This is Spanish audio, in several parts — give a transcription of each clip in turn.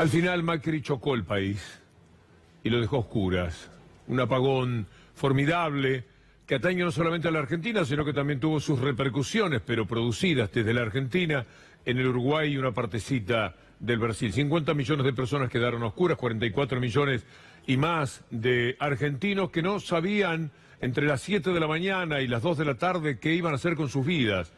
Al final Macri chocó el país y lo dejó a oscuras. Un apagón formidable que atañe no solamente a la Argentina, sino que también tuvo sus repercusiones, pero producidas desde la Argentina, en el Uruguay y una partecita del Brasil. 50 millones de personas quedaron a oscuras, 44 millones y más de argentinos que no sabían entre las 7 de la mañana y las 2 de la tarde qué iban a hacer con sus vidas.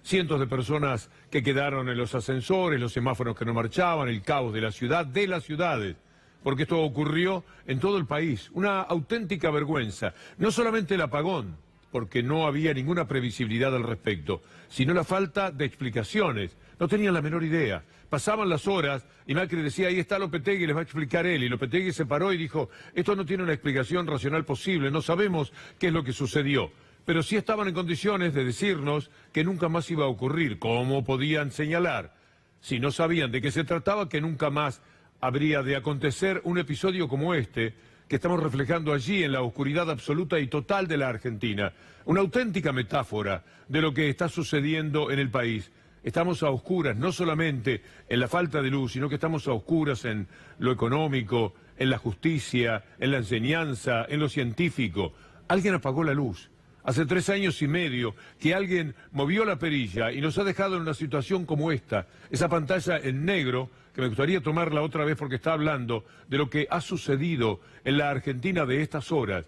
Cientos de personas que quedaron en los ascensores, los semáforos que no marchaban, el caos de la ciudad, de las ciudades, porque esto ocurrió en todo el país. Una auténtica vergüenza. No solamente el apagón, porque no había ninguna previsibilidad al respecto, sino la falta de explicaciones. No tenían la menor idea. Pasaban las horas y Macri decía, ahí está Lopetegui, les va a explicar él. Y Lopetegui se paró y dijo, esto no tiene una explicación racional posible, no sabemos qué es lo que sucedió. Pero sí estaban en condiciones de decirnos que nunca más iba a ocurrir. ¿Cómo podían señalar? Si no sabían de qué se trataba, que nunca más habría de acontecer un episodio como este, que estamos reflejando allí en la oscuridad absoluta y total de la Argentina. Una auténtica metáfora de lo que está sucediendo en el país. Estamos a oscuras, no solamente en la falta de luz, sino que estamos a oscuras en lo económico, en la justicia, en la enseñanza, en lo científico. Alguien apagó la luz. Hace 3 años y medio que alguien movió la perilla y nos ha dejado en una situación como esta. Esa pantalla en negro, que me gustaría tomarla otra vez porque está hablando de lo que ha sucedido en la Argentina de estas horas.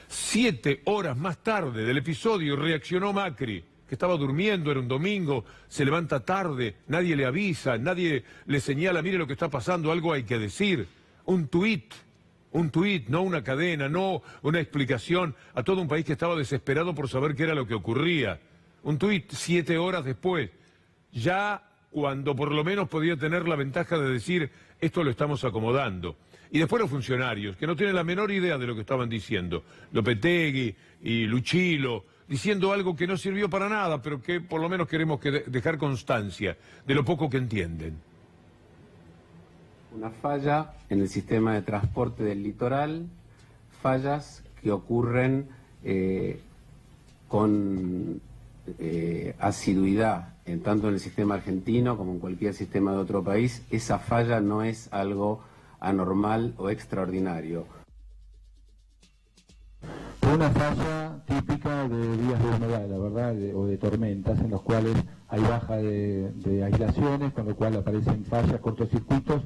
7 horas más tarde del episodio reaccionó Macri, que estaba durmiendo, era un domingo, se levanta tarde, nadie le avisa, nadie le señala, mire lo que está pasando, algo hay que decir. Un tuit, no una cadena, no una explicación a todo un país que estaba desesperado por saber qué era lo que ocurría. Un tuit 7 horas después, ya cuando por lo menos podía tener la ventaja de decir, esto lo estamos acomodando. Y después los funcionarios, que no tienen la menor idea de lo que estaban diciendo, Lopetegui y Luchilo, diciendo algo que no sirvió para nada, pero que por lo menos queremos dejar constancia de lo poco que entienden. Una falla en el sistema de transporte del litoral, fallas que ocurren con asiduidad, tanto en el sistema argentino como en cualquier sistema de otro país. Esa falla no es algo anormal o extraordinario. Fue una falla típica de días de humedad, la verdad, o de tormentas, en los cuales hay baja de aislaciones, con lo cual aparecen fallas, cortocircuitos.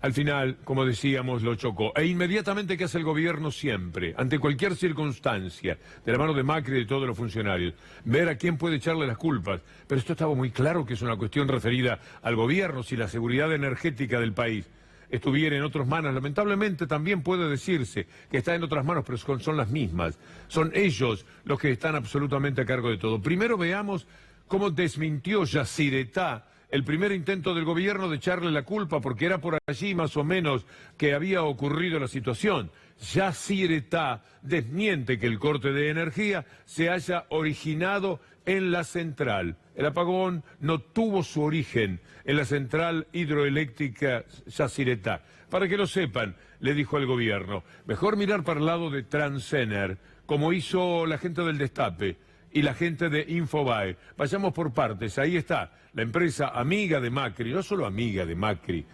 Al final, como decíamos, lo chocó. E inmediatamente, ¿qué hace el gobierno siempre? Ante cualquier circunstancia, de la mano de Macri y de todos los funcionarios, ver a quién puede echarle las culpas. Pero esto estaba muy claro que es una cuestión referida al gobierno. Si la seguridad energética del país estuviera en otras manos, lamentablemente también puede decirse que está en otras manos, pero son las mismas. Son ellos los que están absolutamente a cargo de todo. Primero veamos cómo desmintió Yacyretá el primer intento del gobierno de echarle la culpa, porque era por allí más o menos que había ocurrido la situación. Yacyretá desmiente que el corte de energía se haya originado en la central. El apagón no tuvo su origen en la central hidroeléctrica Yacyretá. Para que lo sepan, le dijo al gobierno, mejor mirar para el lado de Transener, como hizo la gente del Destape y la gente de Infobae. Vayamos por partes, ahí está, la empresa amiga de Macri, no solo amiga de Macri,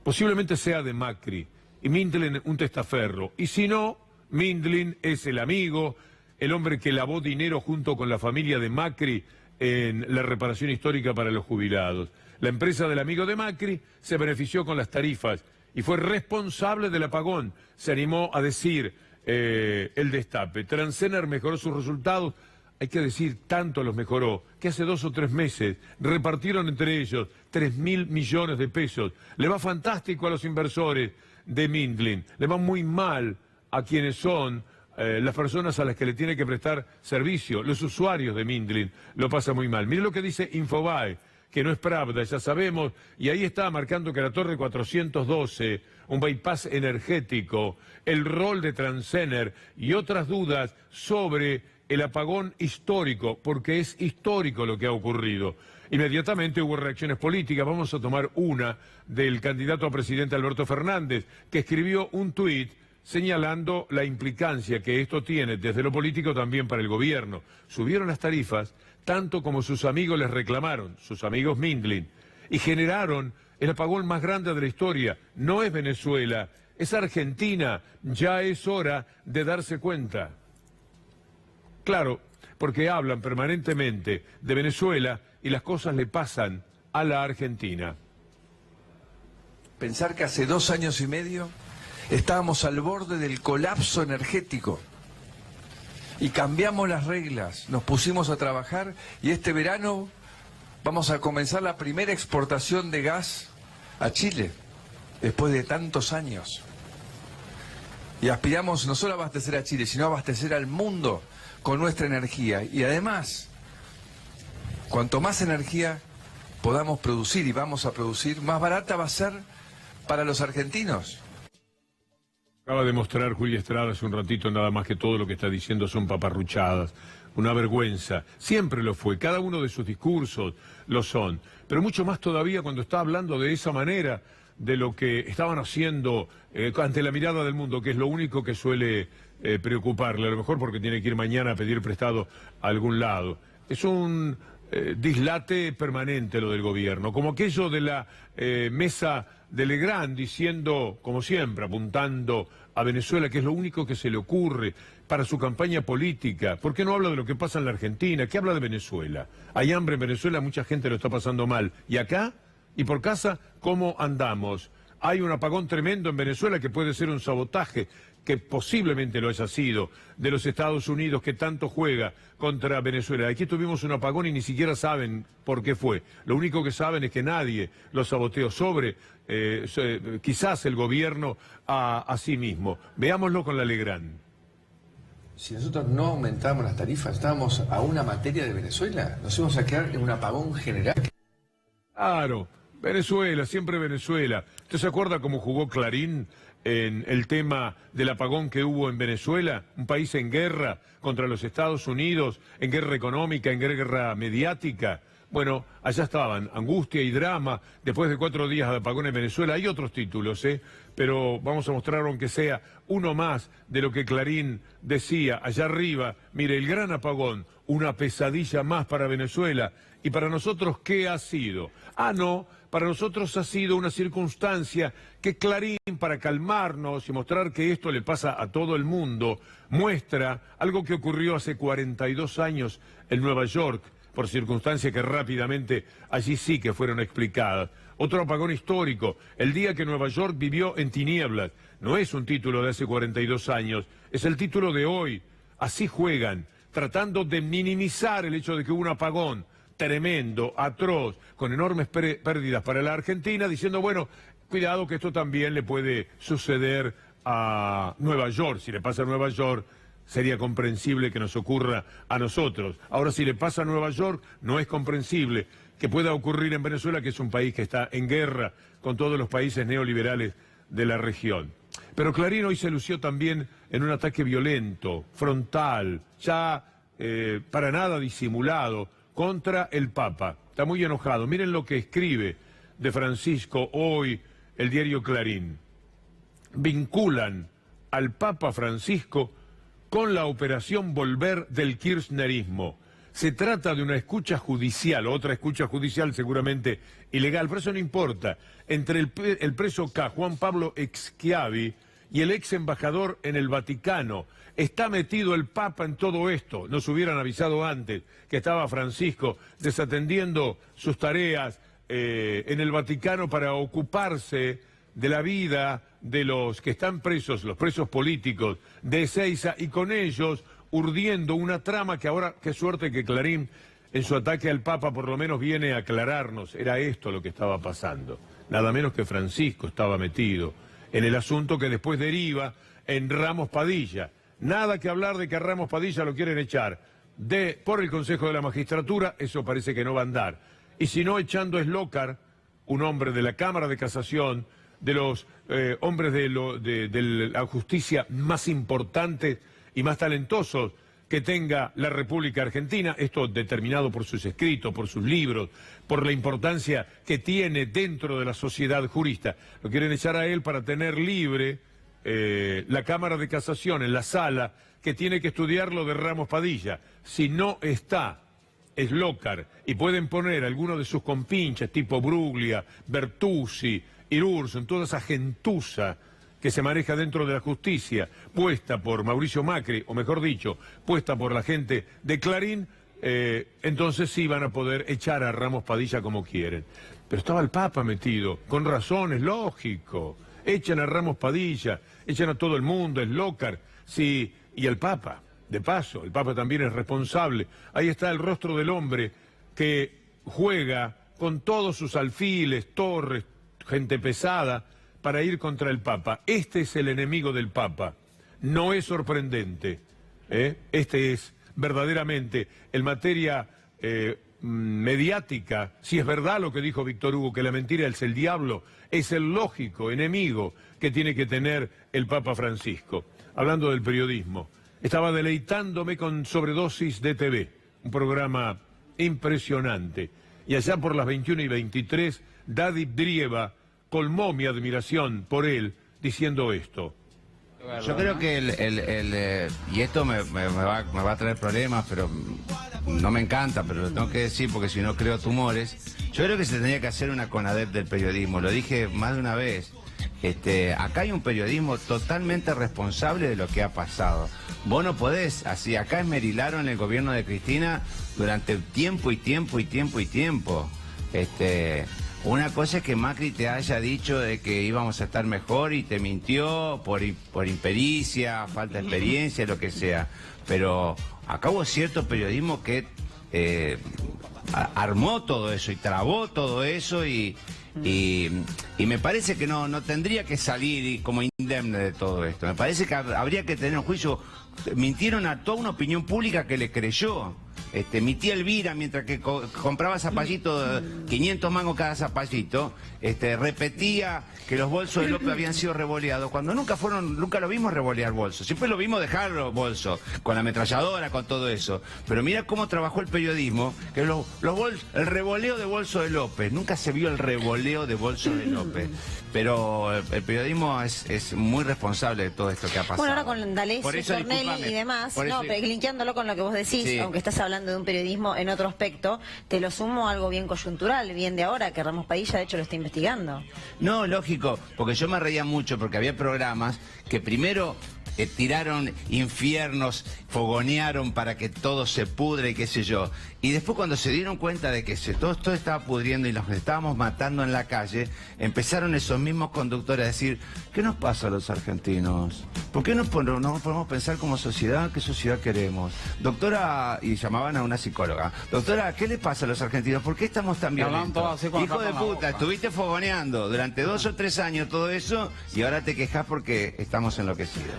posiblemente sea de Macri, y Mindlin un testaferro, y si no, Mindlin es el amigo, el hombre que lavó dinero junto con la familia de Macri en la reparación histórica para los jubilados. La empresa del amigo de Macri se benefició con las tarifas y fue responsable del apagón, se animó a decir el Destape. Transener mejoró sus resultados. Hay que decir, tanto los mejoró, que hace 2 o 3 meses repartieron entre ellos 3.000 millones de pesos. Le va fantástico a los inversores de Mindlin, le va muy mal a quienes son las personas a las que le tiene que prestar servicio, los usuarios de Mindlin, lo pasa muy mal. Mire lo que dice Infobae, que no es Pravda, ya sabemos, y ahí está marcando que la Torre 412, un bypass energético, el rol de Transener y otras dudas sobre el apagón histórico, porque es histórico lo que ha ocurrido. Inmediatamente hubo reacciones políticas. Vamos a tomar una del candidato a presidente Alberto Fernández, que escribió un tuit señalando la implicancia que esto tiene desde lo político también para el gobierno. Subieron las tarifas tanto como sus amigos les reclamaron, sus amigos Mindlin, y generaron el apagón más grande de la historia. No es Venezuela, es Argentina. Ya es hora de darse cuenta. Claro, porque hablan permanentemente de Venezuela y las cosas le pasan a la Argentina. Pensar que hace 2 años y medio estábamos al borde del colapso energético y cambiamos las reglas, nos pusimos a trabajar y este verano vamos a comenzar la primera exportación de gas a Chile, después de tantos años. Y aspiramos no solo a abastecer a Chile, sino a abastecer al mundo con nuestra energía. Y además, cuanto más energía podamos producir y vamos a producir, más barata va a ser para los argentinos. Acaba de mostrar Julia Estrada hace un ratito nada más que todo lo que está diciendo son paparruchadas, una vergüenza. Siempre lo fue, cada uno de sus discursos lo son, pero mucho más todavía cuando está hablando de esa manera de lo que estaban haciendo ante la mirada del mundo, que es lo único que suele preocuparle, a lo mejor porque tiene que ir mañana a pedir prestado a algún lado. Es un dislate permanente lo del gobierno, como aquello de la mesa de Legrand diciendo, como siempre, apuntando a Venezuela, que es lo único que se le ocurre para su campaña política. ¿Por qué no habla de lo que pasa en la Argentina? ¿Qué habla de Venezuela? Hay hambre en Venezuela, mucha gente lo está pasando mal. ¿Y acá? ¿Y por casa? ¿Cómo andamos? Hay un apagón tremendo en Venezuela que puede ser un sabotaje, que posiblemente lo haya sido, de los Estados Unidos que tanto juega contra Venezuela. Aquí tuvimos un apagón y ni siquiera saben por qué fue. Lo único que saben es que nadie lo saboteó quizás el gobierno a sí mismo. Veámoslo con la Legrand. Si nosotros no aumentábamos las tarifas, estábamos a una materia de Venezuela, nos íbamos a quedar en un apagón general. Claro, Venezuela, siempre Venezuela. ¿Usted se acuerda cómo jugó Clarín en el tema del apagón que hubo en Venezuela? Un país en guerra contra los Estados Unidos, en guerra económica, en guerra mediática. Bueno, allá estaban, angustia y drama, después de 4 días de apagón en Venezuela. Hay otros títulos, pero vamos a mostrar, aunque sea uno más, de lo que Clarín decía allá arriba. Mire, el gran apagón, una pesadilla más para Venezuela. ¿Y para nosotros qué ha sido? Ah, no, para nosotros ha sido una circunstancia que Clarín, para calmarnos y mostrar que esto le pasa a todo el mundo, muestra algo que ocurrió hace 42 años en Nueva York, por circunstancias que rápidamente allí sí que fueron explicadas. Otro apagón histórico, el día que Nueva York vivió en tinieblas. No es un título de hace 42 años, es el título de hoy. Así juegan, tratando de minimizar el hecho de que hubo un apagón tremendo, atroz, con enormes pérdidas para la Argentina, diciendo, bueno, cuidado que esto también le puede suceder a Nueva York. Si le pasa a Nueva York, sería comprensible que nos ocurra a nosotros. Ahora, si le pasa a Nueva York, no es comprensible que pueda ocurrir en Venezuela, que es un país que está en guerra con todos los países neoliberales de la región. Pero Clarín hoy se lució también en un ataque violento, frontal, ya para nada disimulado, contra el Papa. Está muy enojado. Miren lo que escribe de Francisco hoy el diario Clarín. Vinculan al Papa Francisco con la operación Volver del kirchnerismo. Se trata de una escucha judicial, otra escucha judicial seguramente ilegal, pero eso no importa, entre el preso K, Juan Pablo Schiavi, y el ex embajador en el Vaticano. Está metido el Papa en todo esto. Nos hubieran avisado antes que estaba Francisco desatendiendo sus tareas en el Vaticano para ocuparse de la vida de los que están presos, los presos políticos de Ezeiza, y con ellos urdiendo una trama que ahora, qué suerte que Clarín en su ataque al Papa por lo menos viene a aclararnos. Era esto lo que estaba pasando. Nada menos que Francisco estaba metido en el asunto que después deriva en Ramos Padilla. Nada que hablar de que a Ramos Padilla lo quieren echar por el Consejo de la Magistratura, eso parece que no va a andar. Y si no, echando a Eslocar, un hombre de la Cámara de Casación, de los hombres de la justicia más importantes y más talentosos que tenga la República Argentina, esto determinado por sus escritos, por sus libros, por la importancia que tiene dentro de la sociedad jurista. Lo quieren echar a él para tener libre la Cámara de Casación en la sala que tiene que estudiar lo de Ramos Padilla. Si no está Slokar y pueden poner algunos de sus compinches tipo Bruglia, Bertuzzi, Irurson, toda esa gentuza que se maneja dentro de la justicia, puesta por Mauricio Macri, o mejor dicho, puesta por la gente de Clarín, entonces sí van a poder echar a Ramos Padilla como quieren. Pero estaba el Papa metido, con razón, es lógico. Echan a Ramos Padilla, echan a todo el mundo, Slokar, sí, y el Papa, de paso, el Papa también es responsable. Ahí está el rostro del hombre que juega con todos sus alfiles, torres, gente pesada, para ir contra el Papa. Este es el enemigo del Papa. No es sorprendente. Este es verdaderamente, en materia mediática, si es verdad lo que dijo Víctor Hugo, que la mentira es el diablo, es el lógico enemigo que tiene que tener el Papa Francisco. Hablando del periodismo, estaba deleitándome con Sobredosis de TV, un programa impresionante. Y allá por las 21:23, Daddy Brieva colmó mi admiración por él diciendo esto. Yo creo que y esto me va a traer problemas, pero no me encanta, pero lo tengo que decir porque si no creo tumores. Yo creo que se tendría que hacer una CONADEP del periodismo, lo dije más de una vez. Acá hay un periodismo totalmente responsable de lo que ha pasado. Vos no podés, así, acá esmerilaron el gobierno de Cristina durante tiempo y tiempo y tiempo y tiempo. Una cosa es que Macri te haya dicho de que íbamos a estar mejor y te mintió por impericia, falta de experiencia, lo que sea. Pero acá hubo cierto periodismo que armó todo eso y trabó todo eso y me parece que no tendría que salir como indemne de todo esto. Me parece que habría que tener un juicio. Mintieron a toda una opinión pública que le creyó. Mi tía Elvira, mientras que compraba zapallitos, 500 mangos cada zapallito, repetía que los bolsos de López habían sido revoleados, cuando nunca lo vimos revolear bolsos, siempre lo vimos dejar los bolsos, con la ametralladora, con todo eso. Pero mira cómo trabajó el periodismo, que el revoleo de bolsos de López, nunca se vio el revoleo de bolsos de López. Pero el periodismo es muy responsable de todo esto que ha pasado. Bueno, ahora con D'Alessio, Tornelli y demás, pero linkeándolo con lo que vos decís, sí, aunque estás hablando de un periodismo en otro aspecto, te lo sumo a algo bien coyuntural, bien de ahora, que Ramos Padilla de hecho lo está investigando. No, lógico, porque yo me reía mucho porque había programas que primero tiraron infiernos, fogonearon para que todo se pudre y qué sé yo. Y después cuando se dieron cuenta de que todo estaba pudriendo y nos estábamos matando en la calle, empezaron esos mismos conductores a decir, ¿qué nos pasa a los argentinos? ¿Por qué no podemos pensar como sociedad qué sociedad queremos? Doctora, y llamaban a una psicóloga, doctora, ¿qué le pasa a los argentinos? ¿Por qué estamos tan violentos? Hijo de puta, estuviste fogoneando durante 2 o 3 años todo eso y ahora te quejas porque estamos enloquecidos.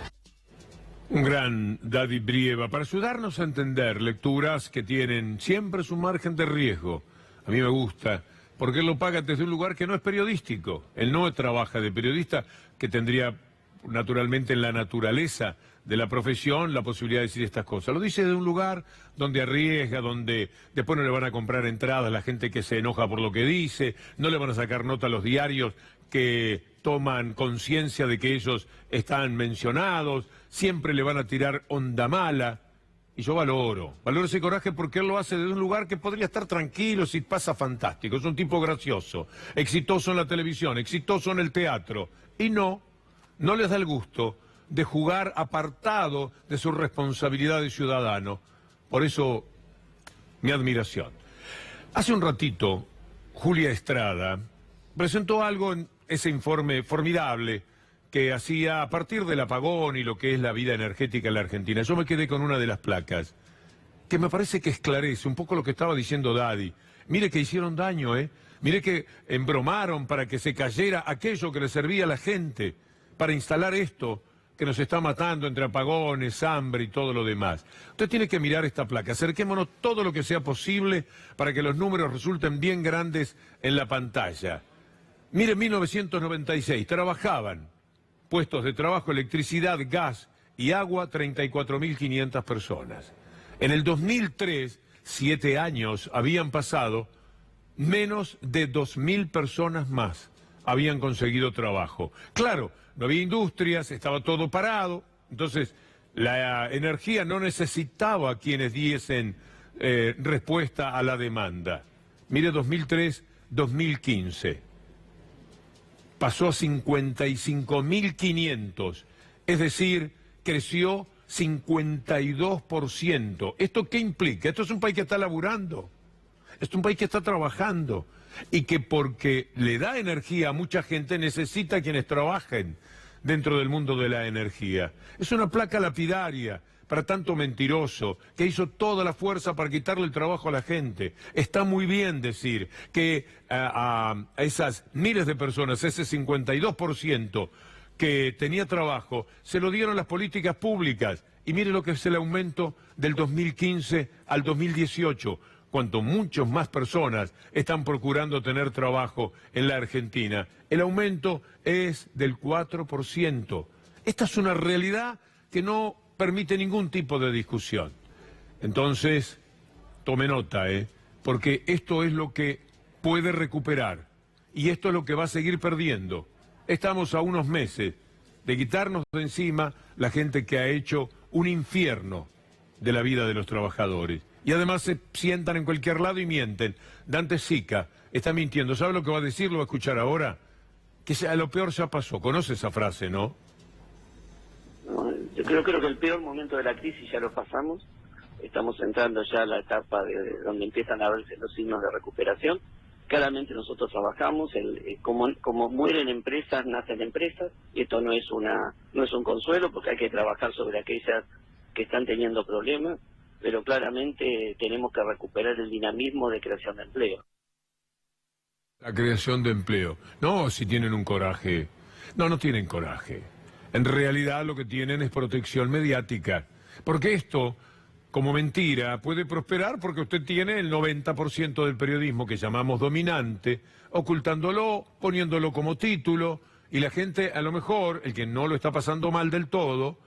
Un gran Daddy Brieva, para ayudarnos a entender lecturas que tienen siempre su margen de riesgo. A mí me gusta, porque él lo paga desde un lugar que no es periodístico. Él no trabaja de periodista, que tendría naturalmente en la naturaleza de la profesión la posibilidad de decir estas cosas. Lo dice de un lugar donde arriesga, donde después no le van a comprar entradas la gente que se enoja por lo que dice, no le van a sacar nota a los diarios que toman conciencia de que ellos están mencionados, siempre le van a tirar onda mala. Y yo valoro ese coraje porque él lo hace desde un lugar que podría estar tranquilo si pasa fantástico. Es un tipo gracioso, exitoso en la televisión, exitoso en el teatro. Y no les da el gusto de jugar apartado de su responsabilidad de ciudadano. Por eso, mi admiración. Hace un ratito, Julia Estrada presentó algo en ese informe formidable que hacía a partir del apagón y lo que es la vida energética en la Argentina. Yo me quedé con una de las placas, que me parece que esclarece un poco lo que estaba diciendo Daddy. Mire que hicieron daño, mire que embromaron para que se cayera aquello que le servía a la gente, para instalar esto que nos está matando entre apagones, hambre y todo lo demás. Usted tiene que mirar esta placa, acerquémonos todo lo que sea posible para que los números resulten bien grandes en la pantalla. Mire, en 1996 trabajaban, puestos de trabajo, electricidad, gas y agua, 34.500 personas. En el 2003, 7 años habían pasado, menos de 2.000 personas más habían conseguido trabajo. Claro, no había industrias, estaba todo parado, entonces la energía no necesitaba a quienes diesen respuesta a la demanda. Mire 2003-2015. Pasó a 55.500, es decir, creció 52%. ¿Esto qué implica? Esto es un país que está laburando, es un país que está trabajando y que porque le da energía a mucha gente necesita a quienes trabajen dentro del mundo de la energía. Es una placa lapidaria para tanto mentiroso que hizo toda la fuerza para quitarle el trabajo a la gente. Está muy bien decir que a esas miles de personas, ese 52% que tenía trabajo, se lo dieron las políticas públicas. Y mire lo que es el aumento del 2015 al 2018, cuanto muchas más personas están procurando tener trabajo en la Argentina. El aumento es del 4%. Esta es una realidad que no permite ningún tipo de discusión. Entonces, tome nota, porque esto es lo que puede recuperar y esto es lo que va a seguir perdiendo. Estamos a unos meses de quitarnos de encima la gente que ha hecho un infierno de la vida de los trabajadores. Y además se sientan en cualquier lado y mienten. Dante Sica está mintiendo. ¿Sabe lo que va a decir? Lo va a escuchar ahora. Que lo peor ya pasó. ¿Conoce esa frase, no? Yo creo que el peor momento de la crisis ya lo pasamos. Estamos entrando ya a la etapa de donde empiezan a verse los signos de recuperación. Claramente nosotros trabajamos, como mueren empresas, nacen empresas, y esto no es un consuelo, porque hay que trabajar sobre aquellas que están teniendo problemas, pero claramente tenemos que recuperar el dinamismo de creación de empleo. La creación de empleo. No, si tienen un coraje. No tienen coraje. En realidad lo que tienen es protección mediática. Porque esto, como mentira, puede prosperar porque usted tiene el 90% del periodismo que llamamos dominante, ocultándolo, poniéndolo como título, y la gente, a lo mejor, el que no lo está pasando mal del todo,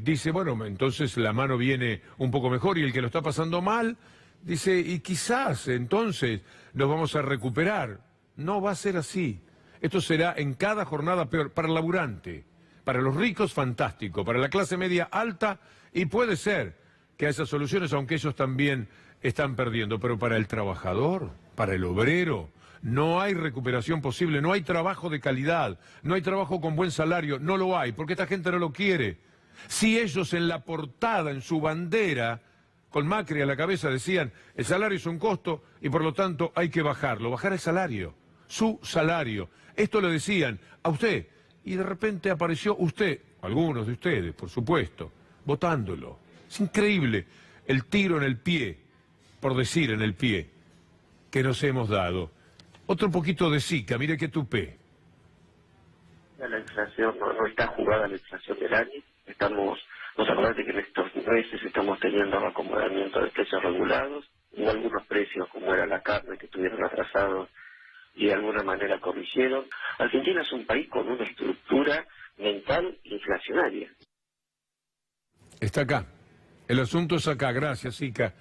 dice, bueno, entonces la mano viene un poco mejor, y el que lo está pasando mal, dice, y quizás entonces nos vamos a recuperar. No va a ser así. Esto será en cada jornada peor para el laburante. Para los ricos, fantástico. Para la clase media alta, y puede ser que haya soluciones, aunque ellos también están perdiendo. Pero para el trabajador, para el obrero, no hay recuperación posible, no hay trabajo de calidad, no hay trabajo con buen salario, no lo hay, porque esta gente no lo quiere. Si ellos en la portada, en su bandera, con Macri a la cabeza decían, el salario es un costo y por lo tanto hay que bajarlo, bajar el salario, su salario. Esto lo decían a usted. Y de repente apareció usted, algunos de ustedes, por supuesto, votándolo. Es increíble el tiro en el pie, por decir en el pie, que nos hemos dado. Otro poquito de Sica, mire qué tupé. La inflación no está jugada la inflación del año. Nos acordate que en estos meses estamos teniendo un acomodamiento de precios regulados, hubo algunos precios como era la carne que estuvieron atrasados y de alguna manera corrigieron. Argentina es un país con una estructura mental inflacionaria. Está acá. El asunto es acá. Gracias, Sica.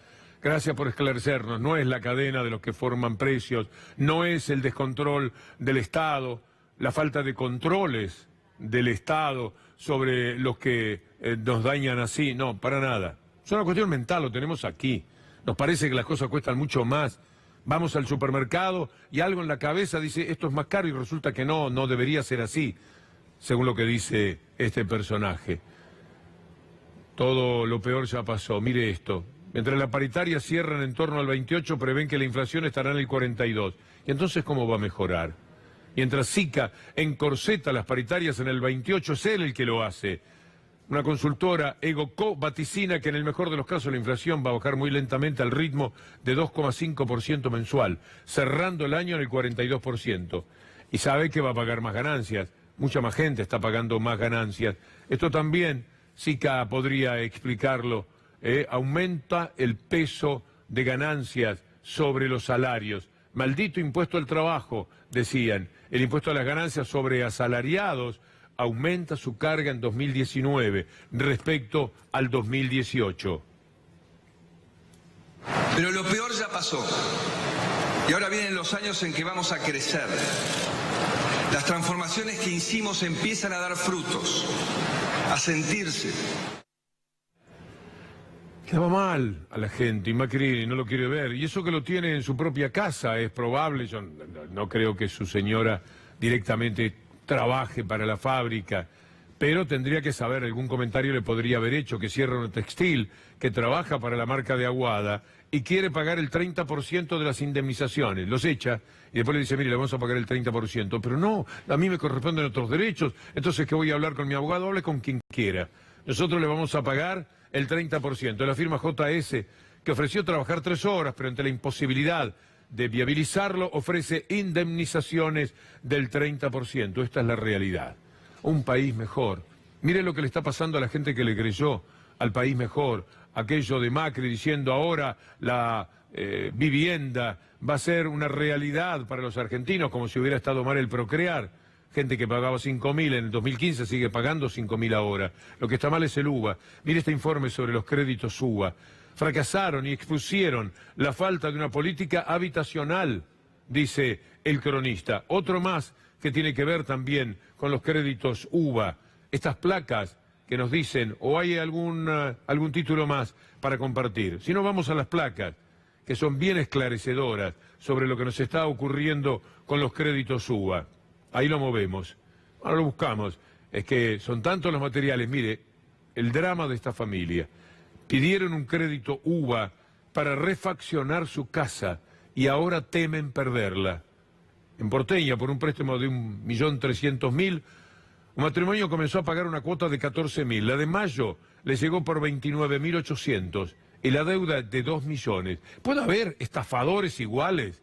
Gracias por esclarecernos. No es la cadena de los que forman precios, no es el descontrol del Estado, la falta de controles del Estado sobre los que nos dañan así. No, para nada. Es una cuestión mental, lo tenemos aquí. Nos parece que las cosas cuestan mucho más. Vamos al supermercado y algo en la cabeza dice esto es más caro y resulta que no debería ser así, según lo que dice este personaje. Todo lo peor ya pasó. Mire esto. Mientras la paritaria cierran en torno al 28, prevén que la inflación estará en el 42. ¿Y entonces cómo va a mejorar? Mientras Sica encorseta las paritarias en el 28, es él el que lo hace. Una consultora, EgoCo, vaticina que en el mejor de los casos la inflación va a bajar muy lentamente al ritmo de 2,5% mensual, cerrando el año en el 42%. Y sabe que va a pagar más ganancias. Mucha más gente está pagando más ganancias. Esto también, Sica podría explicarlo, aumenta el peso de ganancias sobre los salarios. Maldito impuesto al trabajo, decían. El impuesto a las ganancias sobre asalariados aumenta su carga en 2019 respecto al 2018. Pero lo peor ya pasó. Y ahora vienen los años en que vamos a crecer. Las transformaciones que hicimos empiezan a dar frutos, a sentirse. Quedaba mal a la gente y Macri no lo quiere ver. Y eso que lo tiene en su propia casa es probable. Yo no creo que su señora directamente trabaje para la fábrica, pero tendría que saber, algún comentario le podría haber hecho, que cierra un textil, que trabaja para la marca de Aguada y quiere pagar el 30% de las indemnizaciones. Los echa y después le dice, mire, le vamos a pagar el 30%. Pero no, a mí me corresponden otros derechos, entonces que voy a hablar con mi abogado, hable con quien quiera. Nosotros le vamos a pagar el 30%. La firma JS, que ofreció trabajar 3 horas, pero ante la imposibilidad de viabilizarlo, ofrece indemnizaciones del 30%. Esta es la realidad. Un país mejor. Mire lo que le está pasando a la gente que le creyó al país mejor. Aquello de Macri diciendo ahora la vivienda va a ser una realidad para los argentinos, como si hubiera estado mal el procrear. Gente que pagaba 5.000 en el 2015 sigue pagando 5.000 ahora. Lo que está mal es el UBA. Mire este informe sobre los créditos UBA. Fracasaron y expusieron la falta de una política habitacional, dice el cronista. Otro más que tiene que ver también con los créditos UBA. Estas placas que nos dicen, o hay algún título más para compartir. Si no, vamos a las placas, que son bien esclarecedoras sobre lo que nos está ocurriendo con los créditos UBA. Ahí lo movemos. Ahora lo buscamos. Es que son tantos los materiales. Mire, el drama de esta familia. Pidieron un crédito UBA para refaccionar su casa y ahora temen perderla. En Porteña, por un préstamo de 1.300.000, un matrimonio comenzó a pagar una cuota de 14.000. La de mayo le llegó por 29.800 y la deuda de 2 millones. ¿Puede haber estafadores iguales?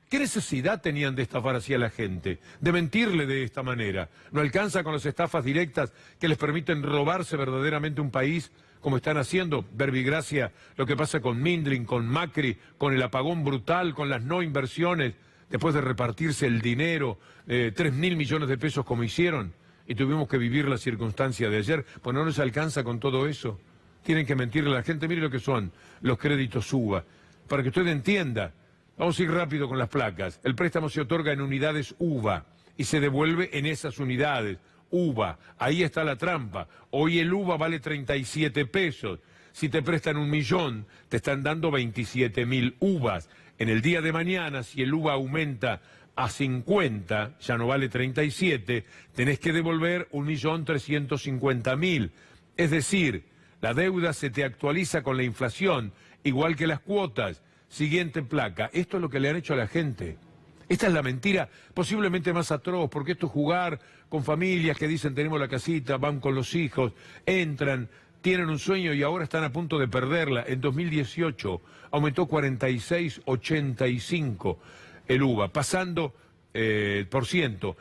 ¿Qué necesidad tenían de estafar así a la gente? De mentirle de esta manera. ¿No alcanza con las estafas directas que les permiten robarse verdaderamente un país, como están haciendo? Verbigracia, lo que pasa con Mindlin, con Macri, con el apagón brutal, con las no inversiones, después de repartirse el dinero, 3.000 millones de pesos como hicieron, y tuvimos que vivir la circunstancia de ayer, pues no nos alcanza con todo eso. Tienen que mentirle a la gente. Mire lo que son los créditos UBA, para que usted entienda. Vamos a ir rápido con las placas. El préstamo se otorga en unidades UBA y se devuelve en esas unidades. UBA, ahí está la trampa. Hoy el UBA vale 37 pesos. Si te prestan 1 millón, te están dando 27.000 UBAs. En el día de mañana, si el UBA aumenta a 50, ya no vale 37, tenés que devolver 1.350.000. Es decir, la deuda se te actualiza con la inflación, igual que las cuotas. Siguiente placa. Esto es lo que le han hecho a la gente. Esta es la mentira posiblemente más atroz, porque esto es jugar con familias que dicen tenemos la casita, van con los hijos, entran, tienen un sueño y ahora están a punto de perderla. En 2018 aumentó 46,85 el UBA, pasando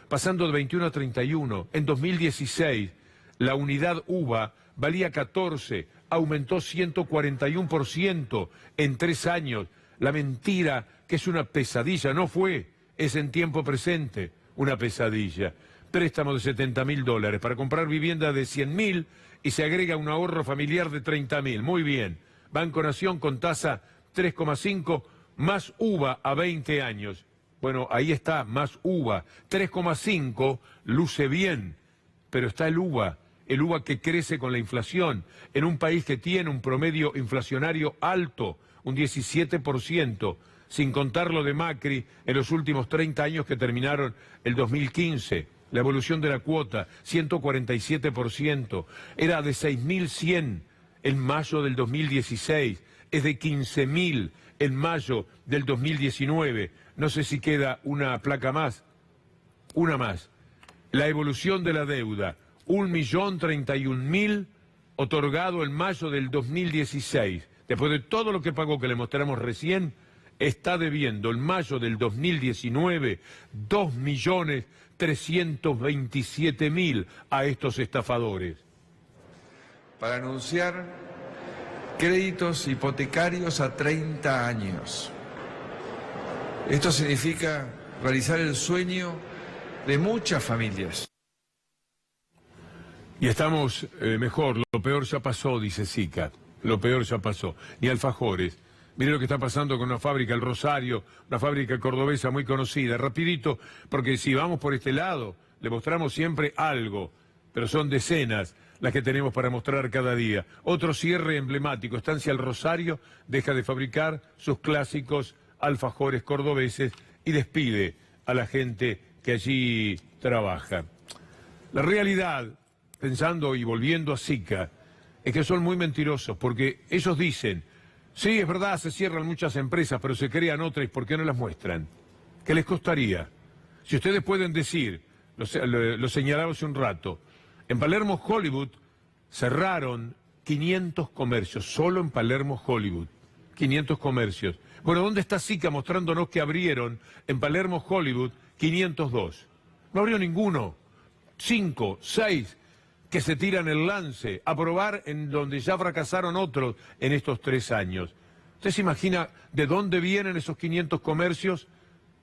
pasando de 21 a 31. En 2016 la unidad UBA valía 14, aumentó 141% en 3 años. La mentira, que es una pesadilla, no fue, es en tiempo presente una pesadilla. Préstamo de $70.000 para comprar vivienda de 100.000 y se agrega un ahorro familiar de 30.000. Muy bien. Banco Nación con tasa 3,5 más UBA a 20 años. Bueno, ahí está, más UBA. 3,5 luce bien, pero está el UBA que crece con la inflación, en un país que tiene un promedio inflacionario alto, un 17%, sin contar lo de Macri en los últimos 30 años que terminaron el 2015. La evolución de la cuota, 147%, era de 6.100 en mayo del 2016, es de 15.000 en mayo del 2019. No sé si queda una placa más, una más. La evolución de la deuda, 1.031.000 otorgado en mayo del 2016. Después de todo lo que pagó, que le mostramos recién, está debiendo en mayo del 2019 2.327.000 a estos estafadores. Para anunciar créditos hipotecarios a 30 años. Esto significa realizar el sueño de muchas familias. Y estamos mejor, lo peor ya pasó, dice Sica, lo peor ya pasó. Y alfajores, mire lo que está pasando con una fábrica, el Rosario, una fábrica cordobesa muy conocida. Rapidito, porque si vamos por este lado, le mostramos siempre algo, pero son decenas las que tenemos para mostrar cada día. Otro cierre emblemático, Estancia El Rosario deja de fabricar sus clásicos alfajores cordobeses y despide a la gente que allí trabaja. La realidad, pensando y volviendo a Sica, es que son muy mentirosos, porque ellos dicen, sí, es verdad, se cierran muchas empresas, pero se crean otras, ¿y por qué no las muestran? ¿Qué les costaría? Si ustedes pueden decir, lo señalaba hace un rato, en Palermo Hollywood cerraron 500 comercios, solo en Palermo Hollywood, 500 comercios. Bueno, ¿dónde está Sica mostrándonos que abrieron en Palermo Hollywood 502? No abrió ninguno, 5, 6 que se tiran el lance a probar en donde ya fracasaron otros en estos 3 años. ¿Usted se imagina de dónde vienen esos 500 comercios?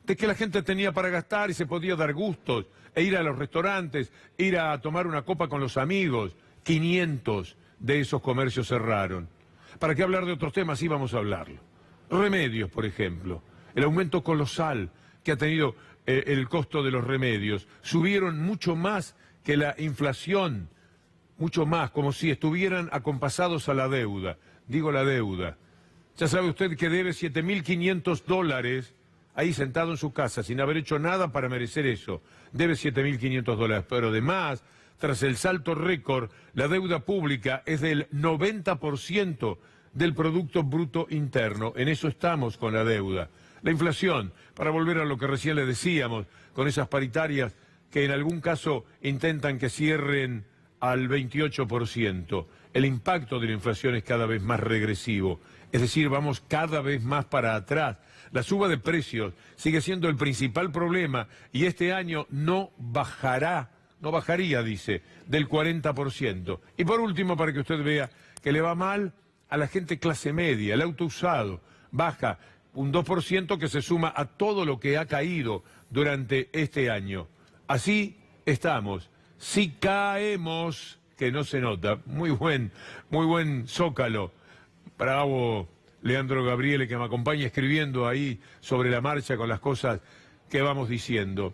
De que la gente tenía para gastar y se podía dar gustos, e ir a los restaurantes, ir a tomar una copa con los amigos. 500 de esos comercios cerraron. ¿Para qué hablar de otros temas? Sí, vamos a hablarlo. Remedios, por ejemplo. El aumento colosal que ha tenido el costo de los remedios. Subieron mucho más que la inflación, mucho más, como si estuvieran acompasados a la deuda. Digo la deuda. Ya sabe usted que debe $7.500 ahí sentado en su casa, sin haber hecho nada para merecer eso. Debe $7.500, pero además, tras el salto récord, la deuda pública es del 90% del Producto Bruto Interno. En eso estamos con la deuda. La inflación, para volver a lo que recién le decíamos, con esas paritarias que en algún caso intentan que cierren al 28%. El impacto de la inflación es cada vez más regresivo, es decir, vamos cada vez más para atrás. La suba de precios sigue siendo el principal problema y este año no bajaría, dice, del 40%. Y por último, para que usted vea que le va mal a la gente clase media, el auto usado baja un 2% que se suma a todo lo que ha caído durante este año. Así estamos. Si caemos, que no se nota. Muy buen zócalo. Bravo Leandro Gabriele, que me acompaña escribiendo ahí sobre la marcha con las cosas que vamos diciendo.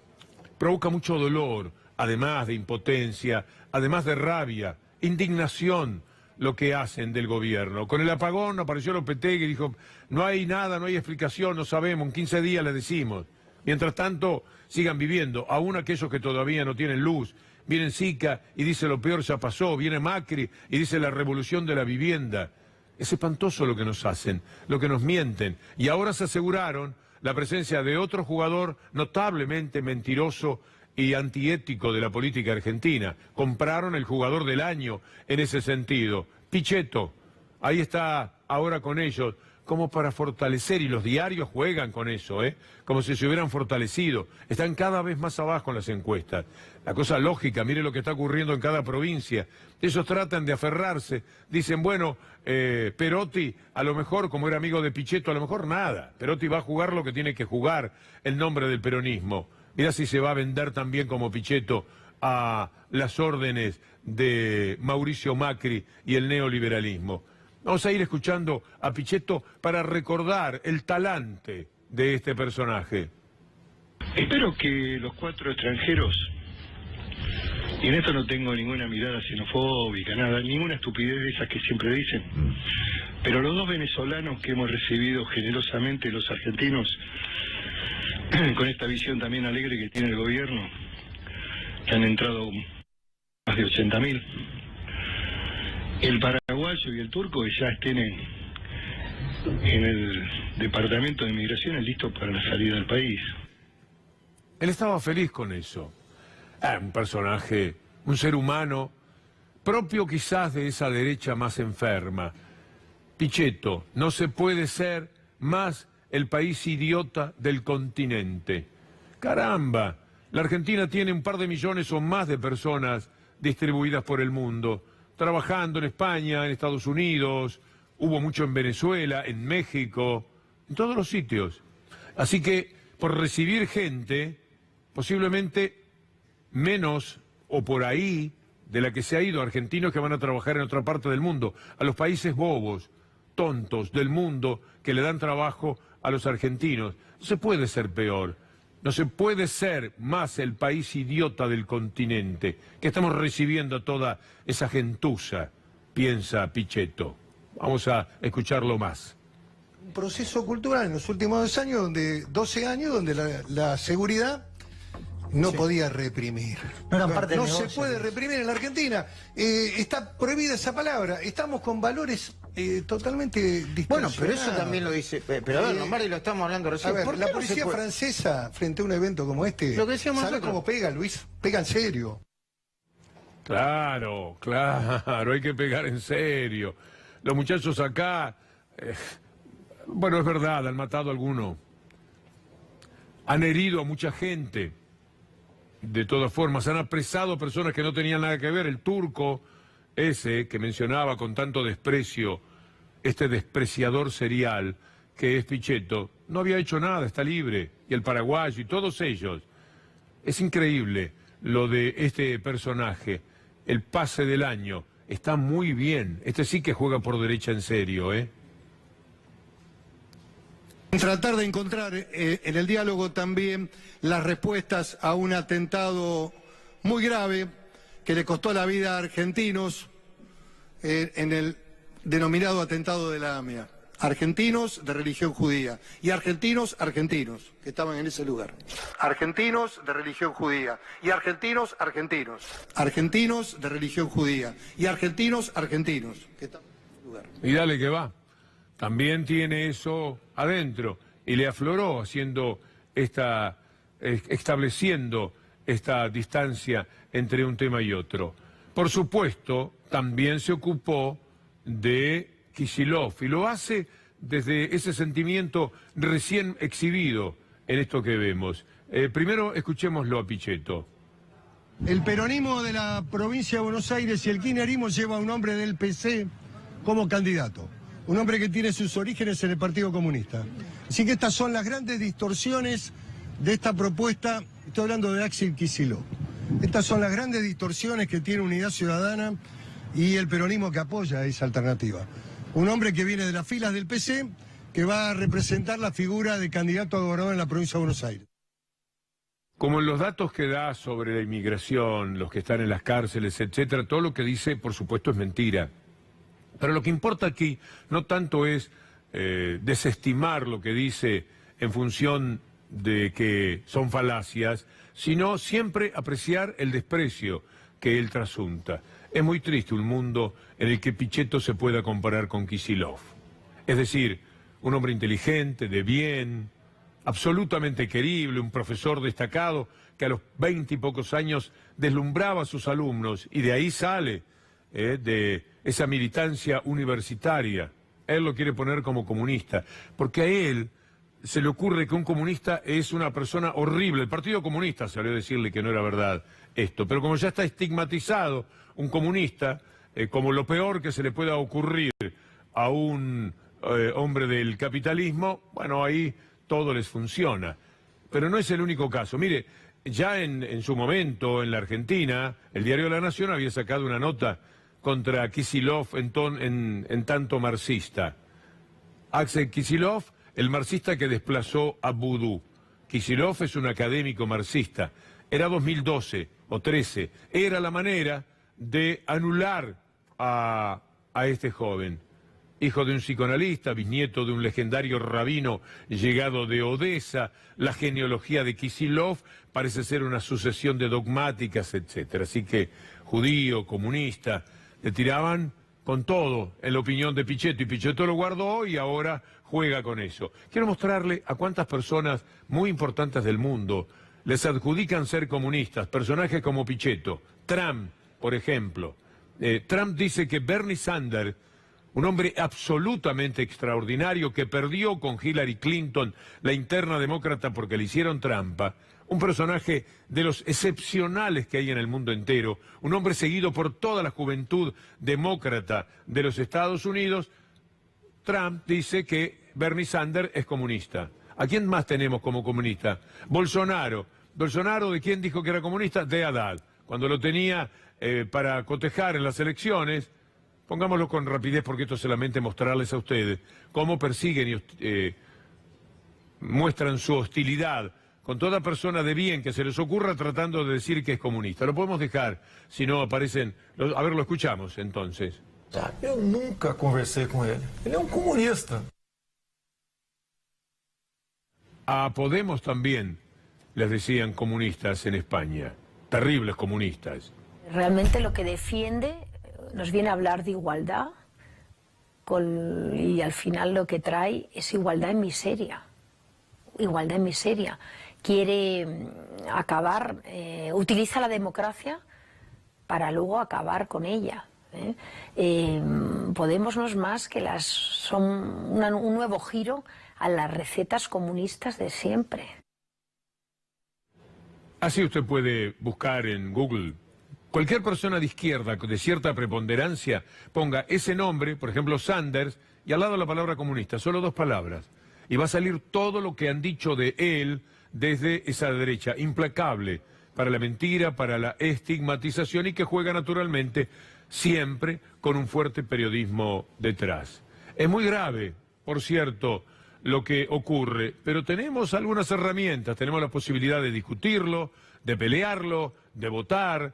Provoca mucho dolor, además de impotencia, además de rabia, indignación, lo que hacen del gobierno. Con el apagón apareció Lopetegui y dijo, no hay nada, no hay explicación, no sabemos, en 15 días les decimos. Mientras tanto, sigan viviendo, aún aquellos que todavía no tienen luz. Viene Sica y dice lo peor ya pasó, viene Macri y dice la revolución de la vivienda. Es espantoso lo que nos hacen, lo que nos mienten. Y ahora se aseguraron la presencia de otro jugador notablemente mentiroso y antiético de la política argentina. Compraron el jugador del año en ese sentido. Pichetto, ahí está ahora con ellos, como para fortalecer, y los diarios juegan con eso, como si se hubieran fortalecido. Están cada vez más abajo en las encuestas. La cosa lógica, mire lo que está ocurriendo en cada provincia. Ellos tratan de aferrarse, dicen, bueno, Perotti, a lo mejor, como era amigo de Pichetto, a lo mejor nada. Perotti va a jugar lo que tiene que jugar, el nombre del peronismo. Mirá si se va a vender también como Pichetto a las órdenes de Mauricio Macri y el neoliberalismo. Vamos a ir escuchando a Pichetto para recordar el talante de este personaje. Espero que los 4 extranjeros, y en esto no tengo ninguna mirada xenofóbica, nada, ninguna estupidez de esas que siempre dicen, pero los 2 venezolanos que hemos recibido generosamente los argentinos, con esta visión también alegre que tiene el gobierno, que han entrado más de 80.000, el paraguayo y el turco que ya estén en el departamento de migraciones listos para la salida del país. Él estaba feliz con eso. Un personaje, un ser humano, propio quizás de esa derecha más enferma. Pichetto, no se puede ser más el país idiota del continente. Caramba, la Argentina tiene un par de millones o más de personas distribuidas por el mundo, trabajando en España, en Estados Unidos, hubo mucho en Venezuela, en México, en todos los sitios. Así que, por recibir gente, posiblemente menos o por ahí de la que se ha ido, argentinos que van a trabajar en otra parte del mundo, a los países bobos, tontos del mundo, que le dan trabajo a los argentinos. No se puede ser peor. No se puede ser más el país idiota del continente, que estamos recibiendo toda esa gentuza, piensa Pichetto. Vamos a escucharlo más. Un proceso cultural en los últimos 12 años, donde la seguridad no podía reprimir. No se puede reprimir en la Argentina. Está prohibida esa palabra. Estamos con valores totalmente distorsionados. Bueno, pero eso también lo dice. Pero a ver, Lombardi, lo estamos hablando recién. A ver, ¿Por qué la no policía se puede? francesa, frente a un evento como este, Lo que decíamos ¿sabe nosotros. cómo pega, Luis? Pega en serio. Claro, claro, hay que pegar en serio. Los muchachos acá, bueno, es verdad, han matado a alguno. Han herido a mucha gente. De todas formas, han apresado personas que no tenían nada que ver. El turco ese que mencionaba con tanto desprecio, este despreciador serial que es Pichetto, no había hecho nada, está libre. Y el paraguayo y todos ellos. Es increíble lo de este personaje. El pase del año está muy bien. Este sí que juega por derecha en serio, ¿eh? Tratar de encontrar en el diálogo también las respuestas a un atentado muy grave que le costó la vida a argentinos en el denominado atentado de la AMIA. Argentinos de religión judía y argentinos que estaban en ese lugar. Argentinos de religión judía y argentinos de religión judía y argentinos que estaban en ese lugar. Y dale que va. También tiene eso adentro y le afloró estableciendo esta distancia entre un tema y otro. Por supuesto, también se ocupó de Kicillof y lo hace desde ese sentimiento recién exhibido en esto que vemos. Primero escuchémoslo a Pichetto. El peronismo de la provincia de Buenos Aires y el kirchnerismo lleva a un hombre del PC como candidato. Un hombre que tiene sus orígenes en el Partido Comunista. Así que estas son las grandes distorsiones de esta propuesta. Estoy hablando de Axel Kicillof. Estas son las grandes distorsiones que tiene Unidad Ciudadana y el peronismo que apoya esa alternativa. Un hombre que viene de las filas del PC, que va a representar la figura de candidato a gobernador en la provincia de Buenos Aires. Como en los datos que da sobre la inmigración, los que están en las cárceles, etcétera, todo lo que dice, por supuesto, es mentira. Pero lo que importa aquí no tanto es desestimar lo que dice en función de que son falacias, sino siempre apreciar el desprecio que él trasunta. Es muy triste un mundo en el que Pichetto se pueda comparar con Kicillof. Es decir, un hombre inteligente, de bien, absolutamente querible, un profesor destacado que a los 20 y pocos años deslumbraba a sus alumnos y de ahí sale de esa militancia universitaria. Él lo quiere poner como comunista, porque a él se le ocurre que un comunista es una persona horrible. El Partido Comunista salió a decirle que no era verdad esto, pero como ya está estigmatizado un comunista como lo peor que se le pueda ocurrir a un hombre del capitalismo, bueno, ahí todo les funciona. Pero no es el único caso. Mire, ya en su momento en la Argentina, el diario La Nación había sacado una nota contra Kicillof en tanto marxista. Axel Kicillof, el marxista que desplazó a Vudú. Kicillof es un académico marxista. Era 2012 o 13. Era la manera de anular a este joven. Hijo de un psicoanalista, bisnieto de un legendario rabino llegado de Odessa. La genealogía de Kicillof parece ser una sucesión de dogmáticas, etc. Así que judío, comunista, le tiraban con todo en la opinión de Pichetto, y Pichetto lo guardó y ahora juega con eso. Quiero mostrarle a cuántas personas muy importantes del mundo les adjudican ser comunistas, personajes como Pichetto. Trump, por ejemplo. Trump dice que Bernie Sanders, un hombre absolutamente extraordinario que perdió con Hillary Clinton la interna demócrata porque le hicieron trampa, un personaje de los excepcionales que hay en el mundo entero, un hombre seguido por toda la juventud demócrata de los Estados Unidos. Trump dice que Bernie Sanders es comunista. ¿A quién más tenemos como comunista? Bolsonaro. ¿Bolsonaro de quién dijo que era comunista? De Haddad. Cuando lo tenía para cotejar en las elecciones, pongámoslo con rapidez porque esto es solamente mostrarles a ustedes cómo persiguen y muestran su hostilidad con toda persona de bien que se les ocurra tratando de decir que es comunista. Lo podemos dejar, si no aparecen... A ver, lo escuchamos entonces. Eu nunca conversei com ele. Ele é comunista. A Podemos también les decían comunistas en España, terribles comunistas. Realmente lo que defiende nos viene a hablar de igualdad y al final lo que trae es igualdad en miseria. Igualdad en miseria. Quiere acabar, utiliza la democracia para luego acabar con ella. Podemos no es más que son un nuevo giro a las recetas comunistas de siempre. Así usted puede buscar en Google. Cualquier persona de izquierda de cierta preponderancia ponga ese nombre, por ejemplo Sanders, y al lado la palabra comunista, solo 2 palabras. Y va a salir todo lo que han dicho de él desde esa derecha implacable para la mentira, para la estigmatización y que juega naturalmente siempre con un fuerte periodismo detrás. Es muy grave, por cierto, lo que ocurre, pero tenemos algunas herramientas, tenemos la posibilidad de discutirlo, de pelearlo, de votar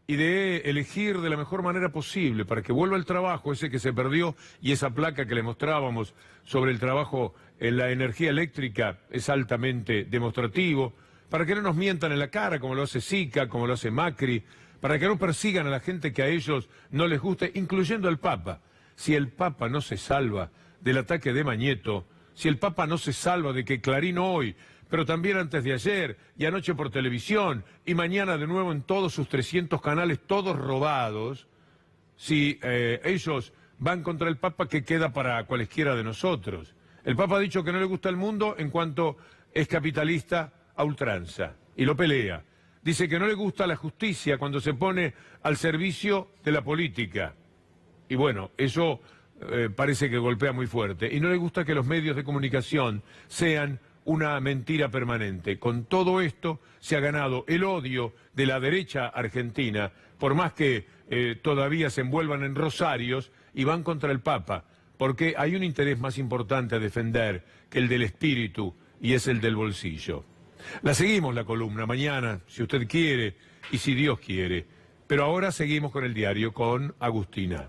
y de elegir de la mejor manera posible para que vuelva el trabajo ese que se perdió y esa placa que le mostrábamos sobre el trabajo en la energía eléctrica es altamente demostrativo, para que no nos mientan en la cara como lo hace Sica, como lo hace Macri, para que no persigan a la gente que a ellos no les guste, incluyendo al Papa. Si el Papa no se salva del ataque de Mañeto, si el Papa no se salva de que Clarín hoy, pero también antes de ayer y anoche por televisión y mañana de nuevo en todos sus 300 canales, todos robados, si ellos van contra el Papa, ¿qué queda para cualesquiera de nosotros? El Papa ha dicho que no le gusta el mundo en cuanto es capitalista a ultranza y lo pelea. Dice que no le gusta la justicia cuando se pone al servicio de la política. Y bueno, eso parece que golpea muy fuerte. Y no le gusta que los medios de comunicación sean una mentira permanente. Con todo esto se ha ganado el odio de la derecha argentina, por más que todavía se envuelvan en rosarios y van contra el Papa, porque hay un interés más importante a defender que el del espíritu y es el del bolsillo. La seguimos la columna mañana, si usted quiere y si Dios quiere. Pero ahora seguimos con el diario con Agustina.